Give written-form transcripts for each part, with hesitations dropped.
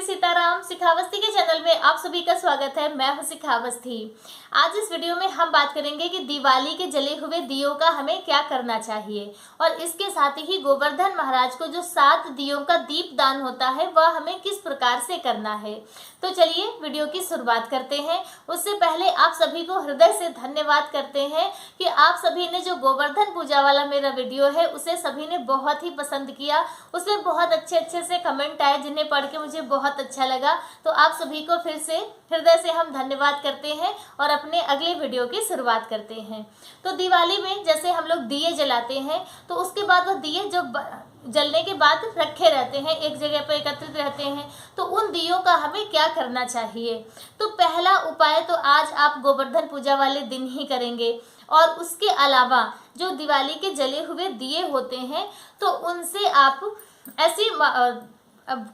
श्री सीताराम। सिखावस्थी के चैनल में आप सभी का स्वागत है। मैं हूं सिखावस्थी। आज इस वीडियो में हम बात करेंगे कि दिवाली के जले हुए दियों का हमें क्या करना चाहिए और इसके साथ ही गोवर्धन महाराज को जो 7 दियों का दीप दान होता है वह हमें किस प्रकार से करना है। तो चलिए वीडियो की शुरुआत करते हैं। उससे पहले आप सभी को हृदय से धन्यवाद करते हैं कि आप सभी ने जो गोवर्धन पूजा वाला मेरा वीडियो है उसे सभी ने बहुत ही पसंद किया। उसमें बहुत अच्छे से कमेंट आए जिन्हें पढ़ के मुझे बहुत अच्छा लगा। तो आप सभी को फिर से हृदय से हम धन्यवाद करते हैं और अपने अगले वीडियो की शुरुआत करते हैं। तो दिवाली में जैसे हम लोग दिए जलाते हैं तो उसके बाद वो दिए जो जलने के बाद रखे रहते हैं, एक जगह पर एकत्रित रहते हैं, तो उन दियों का हमें क्या करना चाहिए। तो पहला उपाय तो आज आप गोवर्धन पूजा वाले दिन ही करेंगे और उसके अलावा जो दिवाली के जले हुए दिए होते हैं तो उनसे आप ऐसी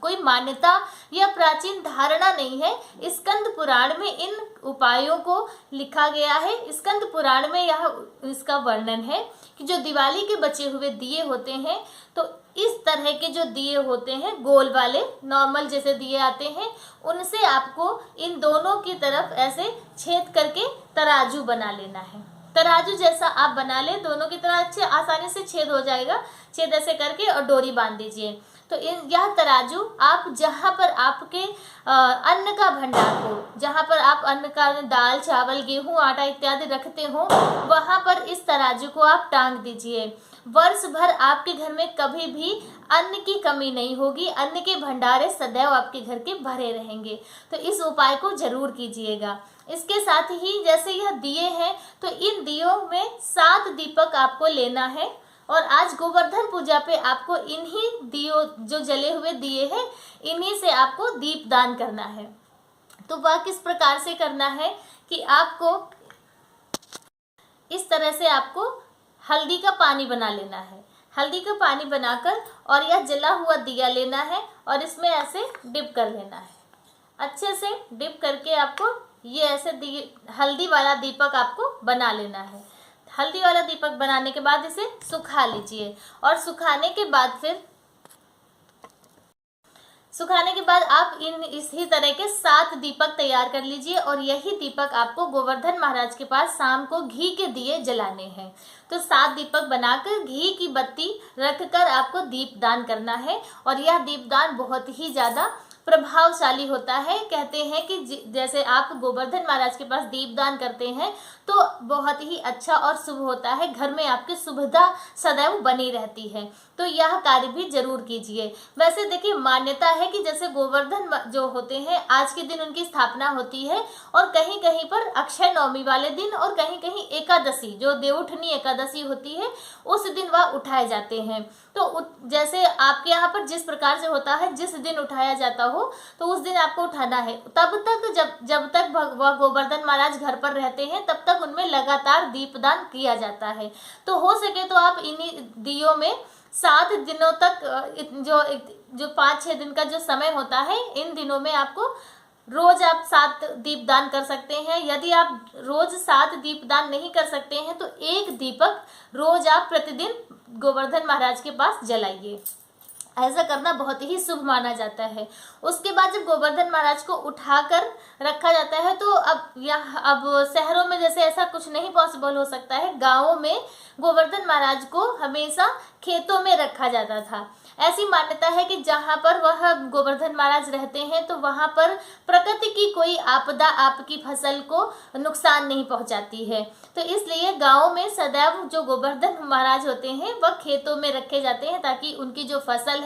कोई मान्यता या प्राचीन धारणा नहीं है। स्कंद पुराण में इन उपायों को लिखा गया है। स्कंद पुराण में यह इसका वर्णन है कि जो दिवाली के बचे हुए दिए होते हैं तो इस तरह के जो दिए होते हैं गोल वाले नॉर्मल जैसे दिए आते हैं उनसे आपको इन दोनों की तरफ ऐसे छेद करके तराजू बना लेना है। तराजू जैसा आप बना ले, दोनों की तरह अच्छे आसानी से छेद हो जाएगा। छेद ऐसे करके और डोरी बांध दीजिए। तो यह तराजू आप जहाँ पर आपके अन्न का भंडार हो, जहाँ पर आप अन्न का दाल चावल गेहूं आटा इत्यादि रखते हो वहाँ पर इस तराजू को आप टांग दीजिए। वर्ष भर आपके घर में कभी भी अन्न की कमी नहीं होगी। अन्न के भंडारे सदैव आपके घर के भरे रहेंगे। तो इस उपाय को जरूर कीजिएगा। इसके साथ ही जैसे यह दिए हैं तो इन दियों में 7 दीपक आपको लेना है और आज गोवर्धन पूजा पे आपको इन्हीं दियों जो जले हुए दिए हैं इन्हीं से आपको दीप दान करना है। तो वह किस प्रकार से करना है कि आपको इस तरह से आपको हल्दी का पानी बना लेना है। हल्दी का पानी बनाकर और यह जला हुआ दिया लेना है और इसमें ऐसे डिप कर लेना है। अच्छे से डिप करके आपको ये ऐसे हल्दी वाला दीपक आपको बना लेना है। हल्दी वाला दीपक बनाने के बाद इसे सुखा लीजिए और सुखाने के बाद आप इसी तरह के 7 दीपक तैयार कर लीजिए और यही दीपक आपको गोवर्धन महाराज के पास शाम को घी के दिए जलाने हैं। तो 7 दीपक बनाकर घी की बत्ती रखकर आपको दीपदान करना है और यह दीपदान बहुत ही ज़्यादा प्रभावशाली होता है। कहते हैं कि जैसे आप गोवर्धन महाराज के पास दीपदान करते हैं तो बहुत ही अच्छा और शुभ होता है। घर में आपकी शुभता सदैव बनी रहती है। तो यह कार्य भी जरूर कीजिए। वैसे देखिए मान्यता है कि जैसे गोवर्धन जो होते हैं आज के दिन उनकी स्थापना होती है और कहीं कहीं पर अक्षय नवमी वाले दिन और कहीं कहीं एकादशी जो देवउठनी एकादशी होती है उस दिन वह उठाए जाते हैं। तो जैसे आपके यहाँ पर जिस प्रकार से होता है जिस दिन उठाया जाता हो तो उस दिन आपको उठाना है। तब तक जब तक वह गोवर्धन महाराज घर पर रहते हैं तब तक उनमें लगातार दीपदान किया जाता है। तो हो सके तो आप इन्हीं दियों में 7 दिनों तक जो 5-6 दिन का जो समय होता है इन दिनों में आपको रोज आप 7 दीपदान कर सकते हैं। यदि आप रोज 7 दीपदान नहीं कर सकते हैं तो 1 दीपक रोज आप प्रतिदिन गोवर्धन महाराज के पास जलाइए। ऐसा करना बहुत ही शुभ माना जाता है। उसके बाद जब गोवर्धन महाराज को उठाकर रखा जाता है तो अब शहरों में जैसे ऐसा कुछ नहीं पॉसिबल हो सकता है। गांवों में गोवर्धन महाराज को हमेशा खेतों में रखा जाता था। ऐसी मान्यता है कि जहाँ पर वह गोवर्धन महाराज रहते हैं तो वहाँ पर प्रकृति की कोई आपदा आपकी फसल को नुकसान नहीं पहुँचाती है। तो इसलिए गाँव में सदैव जो गोवर्धन महाराज होते हैं वह खेतों में रखे जाते हैं ताकि उनकी जो फसल है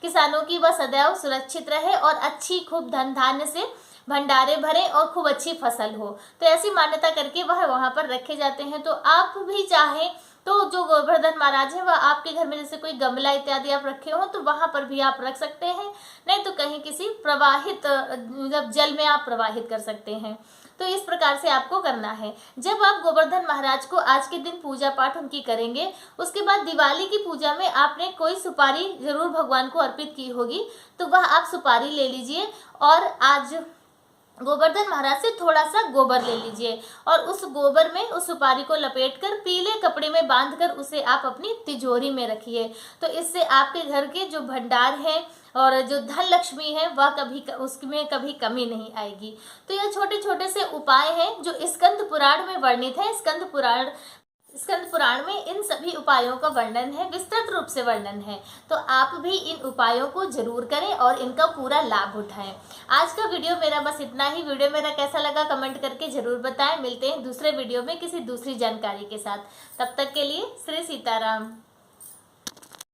किसानों की वह सदैव सुरक्षित रहे और अच्छी खूब धन धान्य से भंडारे भरे और खूब अच्छी फसल हो। तो ऐसी मान्यता करके वह वहाँ पर रखे जाते हैं। तो आप भी चाहें तो जो गोवर्धन महाराज है वह आपके घर में जैसे कोई गमला इत्यादि आप रखे हो तो वहाँ पर भी आप रख सकते हैं, नहीं तो कहीं किसी प्रवाहित मतलब जल में आप प्रवाहित कर सकते हैं। तो इस प्रकार से आपको करना है। जब आप गोवर्धन महाराज को आज के दिन पूजा पाठ उनकी करेंगे उसके बाद दिवाली की पूजा में आपने कोई सुपारी जरूर भगवान को अर्पित की होगी तो वह आप सुपारी ले लीजिए और आज गोवर्धन महाराज से थोड़ा सा गोबर ले लीजिए और उस गोबर में उस सुपारी को लपेटकर पीले कपड़े में बांधकर उसे आप अपनी तिजोरी में रखिए। तो इससे आपके घर के जो भंडार है और जो धन लक्ष्मी है वह उसमें कभी कमी नहीं आएगी। तो यह छोटे छोटे से उपाय हैं जो स्कंद पुराण में वर्णित है। स्कंद पुराण में इन सभी उपायों का वर्णन है, विस्तृत रूप से वर्णन है। तो आप भी इन उपायों को जरूर करें और इनका पूरा लाभ उठाएं। आज का वीडियो मेरा बस इतना ही। वीडियो मेरा कैसा लगा कमेंट करके जरूर बताएं। मिलते हैं दूसरे वीडियो में किसी दूसरी जानकारी के साथ। तब तक के लिए श्री सीताराम।